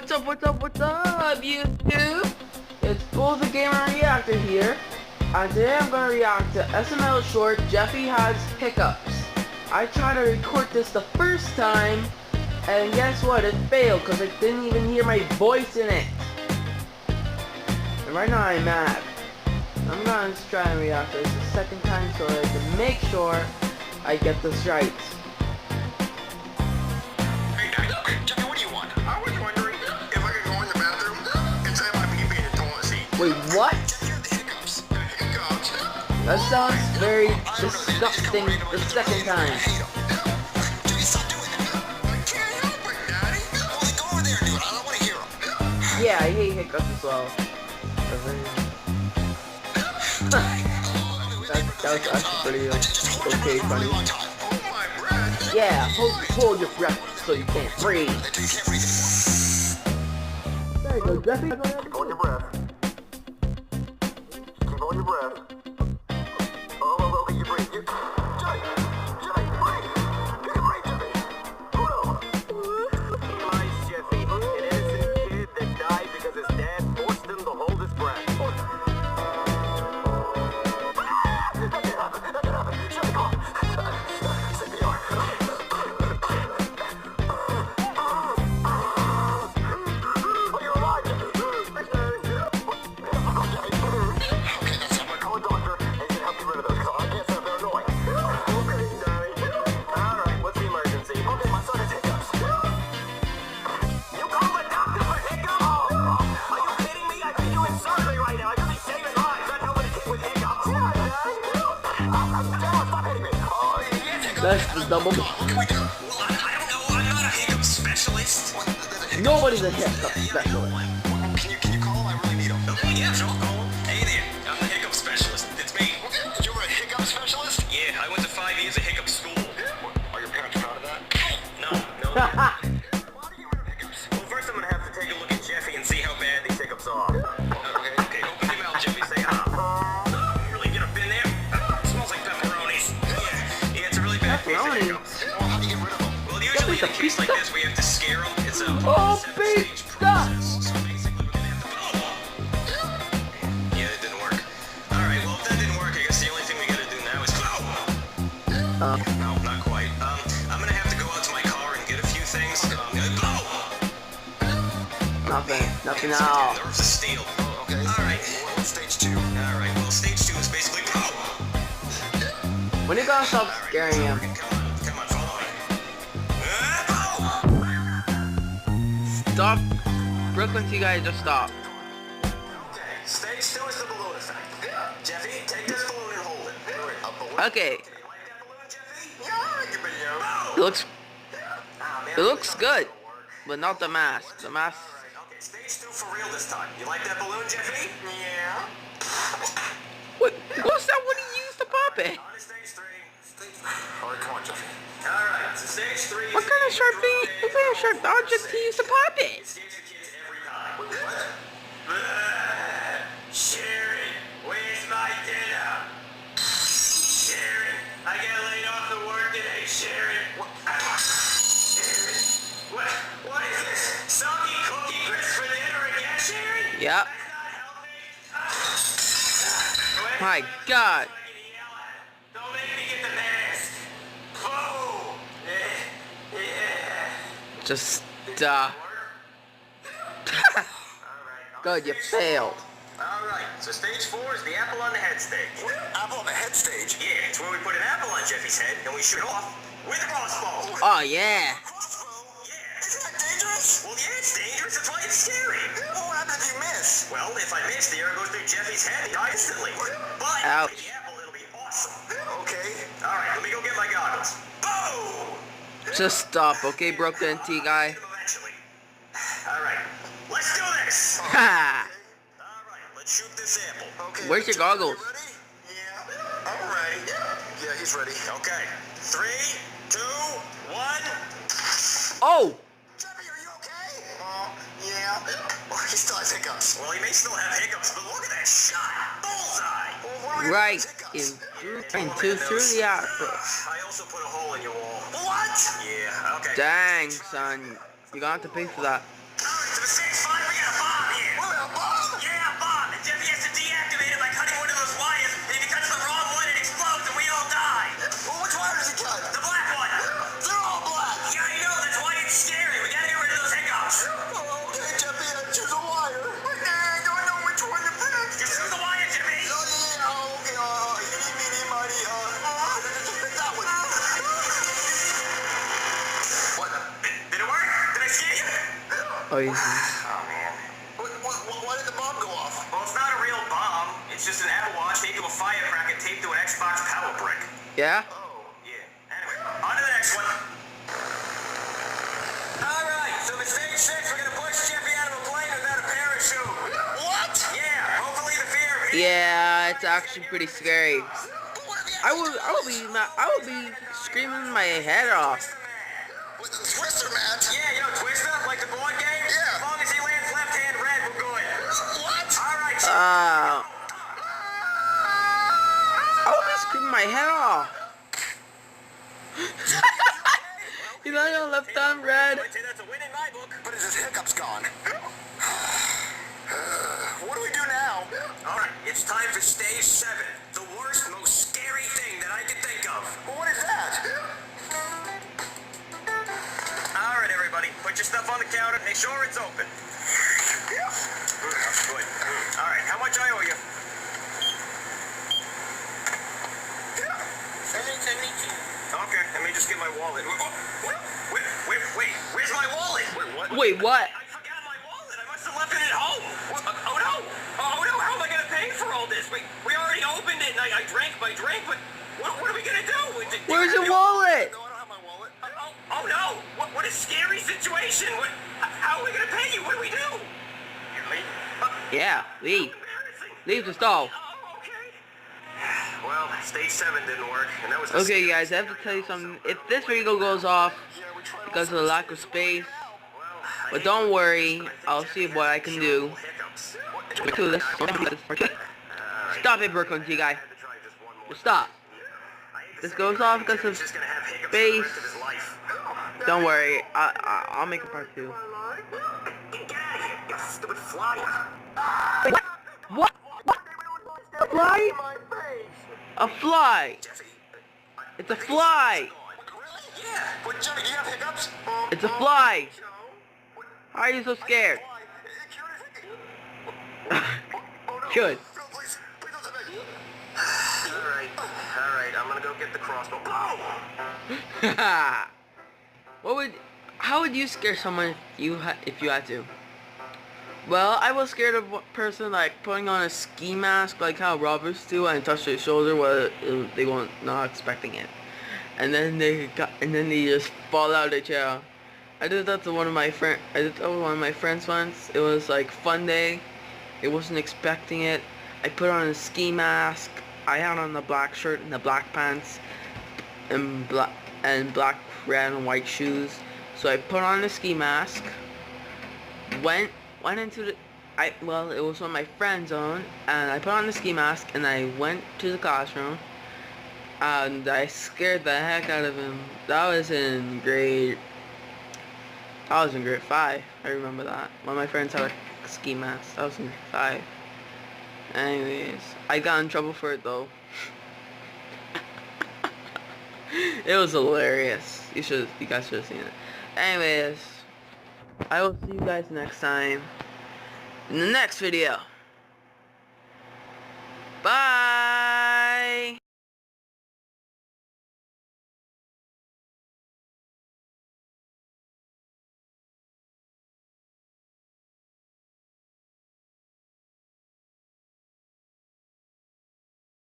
What's up, YouTube? It's Bull the Gamer Reactor here, and today I'm gonna react to SML short Jeffy Has Hiccups. I tried to record this the first time, and guess what? It failed because I didn't even hear my voice in it. And right now I'm mad. I'm gonna just try and react to this a second time so I can make sure I get this right. Wait, what? That sounds very disgusting the second time. Yeah, I hate hiccups as well. that was actually pretty okay, funny. Yeah, hold your breath so you can't breathe. There you go, Jeffy. Hold your breath. Hold your breath. Oh, you breathe. Jeffy, breathe. You can breathe, Jeffy. Hold on. Nice, Jeffy. An innocent kid that died because his dad forced him to hold his breath. Jeffy, come on. CPR. Oh, you're alive, Jeffy. That's the double. Well, I don't know. I'm not a hiccup specialist. Nobody's a hiccup specialist. Can you call him? I really need him. Oh, yeah, sure. I'll call him. Hey there. I'm the hiccup specialist. It's me. You're a hiccup specialist? Yeah, I went to 5 years of hiccup school. Are your parents proud of that? No. Why do you have hiccups? Well, first I'm going to have to take a look at Jeffy and see how bad these hiccups are. Okay, open your mouth, Jeffy. Say hi. Really get up in there? It smells like pepperonis. Yeah, it's a really bad piece of hiccups. Well, how do you get rid of them? Well, usually in a case like this, we have to scare them. It's a seven-stage process. So basically, we're gonna have to yeah, it didn't work. Alright, well, if that didn't work, I guess the only thing we gotta do now is no, not quite. I'm gonna have to go out to my car and get a few things. Nothing at all. Nerves of steel. Oh, okay. Alright. What's stage 2? Alright, well, stage 2 is basically When you gonna stop scaring him? Come on, follow me. Stop. Brooklyn, you guys just stop. Okay, stage 2 is the balloon effect. Jeffy, take this balloon and hold it. Okay. Can you like that balloon, Jeffy? Yeah, give me It looks good, but not the mask. The mask. Okay, stage 2 for real this time. You like that balloon, Jeffy? Yeah. What? What's that? What do you use to pop it? On to stage 3. Alright, come on, Jeffy. Alright, so stage 3. What kind of sharp thing? What kind of sharp object do you use to pop it? Scares your kids every time. Wait, what? Sharon, where's my dinner? Sharon, I got laid off to work today, Sharon. Sharon, what is this? Soggy cookie crisp for dinner again, Sharon? Yep. That's not healthy. My God. Don't make me get the mask. Oh. Just Good, you failed. Alright, so stage 4 is the apple on the head stage. Apple on the head stage? Yeah, it's where we put an apple on Jeffy's head and we shoot off with a crossbow. Oh yeah. Crossbow? Yeah. Isn't that dangerous? Well, yeah, it's dangerous. That's why it's scary. What happens if you miss? Well, if I miss, the arrow goes through Jeffy's head and die instantly. But Ouch. with the apple, it'll be awesome. Okay. Alright, let me go get my goggles. Boom! Just stop, okay, Brooklyn T guy. Eventually. Alright, let's do this. Ha! Alright, let's shoot this apple. Okay. Where's your goggles? Ready? Yeah. I'm ready. Yeah, he's ready. Okay. 3, 2, 1. Oh! Jeffy, are you okay? Yeah. Oh, he still has hiccups. Well, he may still have hiccups, but look at that shot. Bullseye. Well, what are we Right into through the outfit. I also put a hole in your wall. What? Yeah, okay. Dang, son. You're gonna have to pay for that. Alright, so 6-5, we got a bomb here. What, a bomb? Yeah, a bomb. And Jeffy has to deactivate it by cutting one of those wires. And if he cuts the wrong one, it explodes and we all die. Well, which wire does he cut? The black one. They're all black. Yeah, I know. That's why it's scary. We gotta get rid of those hiccups. Oh, okay, Jeffy. Choose a wire. I don't know which one to pick. Just choose the wire, Jimmy. Oh, yeah, okay. Eeny, meeny, miny, pick that one. What? Did it work? Did I see you? Oh, yeah. Oh, man. Why did the bomb go off? Well, it's not a real bomb. It's just an Apple Watch taped to a firecracker taped to an Xbox power brick. Yeah? Oh, yeah. Anyway, on to the next one. All right, so mistake 6, we're going to push Jeffy out of a plane without a parachute. What? Yeah, hopefully the fear of it. Yeah, it's actually pretty scary. I will be screaming my head off. With the Twister match? Yeah, Twister, like the board game? Yeah. As long as he lands left hand red, we're good. What? All right. I will be screaming my head off. You know, your left arm red. I'd say that's a win in my book. But is his hiccups gone? What do we do now? All right, it's time for stage 7. The worst, most scary thing that I can think of. Well, what is that? All right, everybody, put your stuff on the counter. Make sure it's open. Yeah. Good. All right, how much I owe you? Okay, let me just get my wallet. Wait, where's my wallet? Wait, what? I forgot my wallet. I must have left it at home. Oh no, how am I gonna pay for all this? We already opened it and I drank my drink, but what are we gonna do? Where's your wallet? No, I don't have my wallet. Oh no, what a scary situation. How are we gonna pay you? What do we do? Yeah, leave. Embarrassing. Leave the stall. Oh, okay. Well, stage 7 didn't work, and that was the Okay, guys, I have to tell you something. If this video goes off because of the lack of space, but don't worry, I'll see what I can do. Stop it, Brooklyn, you guy. Just stop. This goes off because of space. Don't worry, I'll make a part 2. Stupid fly. What? A fly? A fly. It's a fly. Yeah. But Johnny, do you have hiccups? It's a fly. Why are you so scared? Good. Alright, I'm gonna go get the crossbow. How would you scare someone if you had to? Well, I was scared of a person like putting on a ski mask, like how robbers do, and touch their shoulder while they weren't not expecting it, and then they just fall out of the chair. I did that to one of my friends. I did that to one of my friends once. It was like fun day. It wasn't expecting it. I put on a ski mask. I had on the black shirt and the black pants, and black, red, and white shoes. So I put on the ski mask. Went into the, it was when my friend's on, and I put on the ski mask, and I went to the classroom, and I scared the heck out of him. That was in grade 5. I remember that. One of my friends had a ski mask. That was in grade 5. Anyways, I got in trouble for it, though. It was hilarious. You guys should have seen it. Anyways, I will see you guys next time in the next video. Bye!